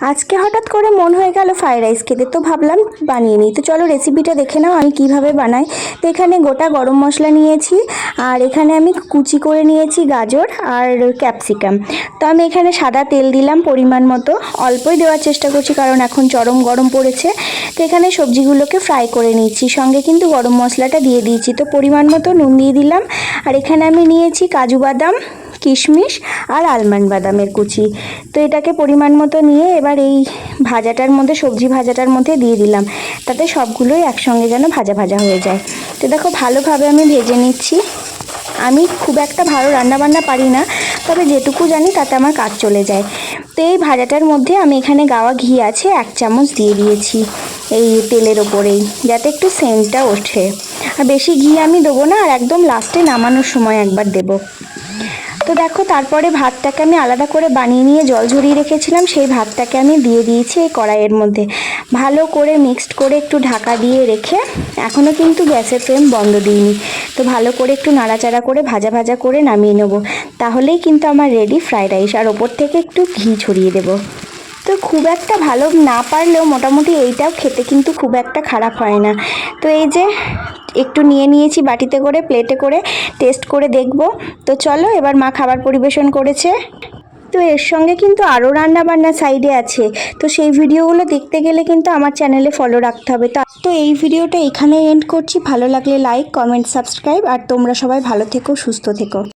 আজকে হঠাৎ করে মন হয়ে গেল ফ্রাইড রাইস খেতে, তো ভাবলাম বানিয়ে নিই। তো চলো রেসিপিটা দেখে নাও আমি কিভাবে বানাই। তো এখানে গোটা গরম মশলা নিয়েছি, আর এখানে আমি কুচি করে নিয়েছি গাজর আর ক্যাপসিকাম। তো আমি এখানে সাদা তেল দিলাম পরিমাণ মতো, অল্পই দেওয়ার চেষ্টা করছি কারণ এখন চরম গরম পড়েছে। তো এখানে সবজিগুলোকে ফ্রাই করে নিচ্ছি, সঙ্গে কিন্তু গরম মশলাটা দিয়ে দিয়েছি। তো পরিমাণ মতো নুন দিয়ে দিলাম, আর এখানে আমি নিয়েছি কাজু বাদাম, কিশমিশ আর আলমন্ড বাদামের কুচি। তো এটাকে পরিমাণ মতো নিয়ে এবার এই ভাজাটার মধ্যে, সবজি ভাজাটার মধ্যে দিয়ে দিলাম, তাতে সবগুলোই একসঙ্গে যেন ভাজা ভাজা হয়ে যায়। তো দেখো ভালোভাবে আমি ভেজে নিচ্ছি। আমি খুব একটা ভালো রান্নাবান্না পারি না, তবে যেটুকু জানি তাতে আমার কাজ চলে যায়। তো এই ভাজাটার মধ্যে আমি এখানে গাওয়া ঘি আছে 1 চামচ দিয়ে দিয়েছি এই তেলের ওপরেই, যাতে একটু সেন্টটা ওঠে। আর বেশি ঘি আমি দেবো না, আর একদম লাস্টে নামানোর সময় একবার দেবো। তো দেখো তারপরে ভাতটাকে আমি আলাদা করে বানিয়ে নিয়ে জল ঝরিয়ে রেখেছিলাম, সেই ভাতটাকে আমি দিয়ে দিয়েছি এই কড়াইয়ের মধ্যে। ভালো করে মিক্সড করে একটু ঢাকা দিয়ে রেখে, এখনও কিন্তু গ্যাসের ফ্লেম বন্ধ দিইনি, তো ভালো করে একটু নাড়াচাড়া করে ভাজা ভাজা করে নামিয়ে নেব। তাহলেই কিন্তু আমার রেডি ফ্রাইড রাইস। আর ওপর থেকে একটু ঘি ছড়িয়ে দেবো। তো খুব একটা ভালো না পারলেও মোটামুটি এইটাও খেতে কিন্তু খুব একটা খারাপ হয় না। তো এই যে একটু নিয়ে নিয়েছি বাটিতে করে, প্লেটে করে টেস্ট করে দেখব। তো চলো এবার মা খাবার পরিবেশন করেছে। তো এর সঙ্গে কিন্তু আরও রান্নাবান্না সাইডে আছে, তো সেই ভিডিওগুলো দেখতে গেলে কিন্তু আমার চ্যানেলে ফলো রাখতে হবে। তো এই ভিডিওটা এখানে এন্ড করছি। ভালো লাগলে লাইক, কমেন্ট, সাবস্ক্রাইব, আর তোমরা সবাই ভালো থেকো, সুস্থ থেকো।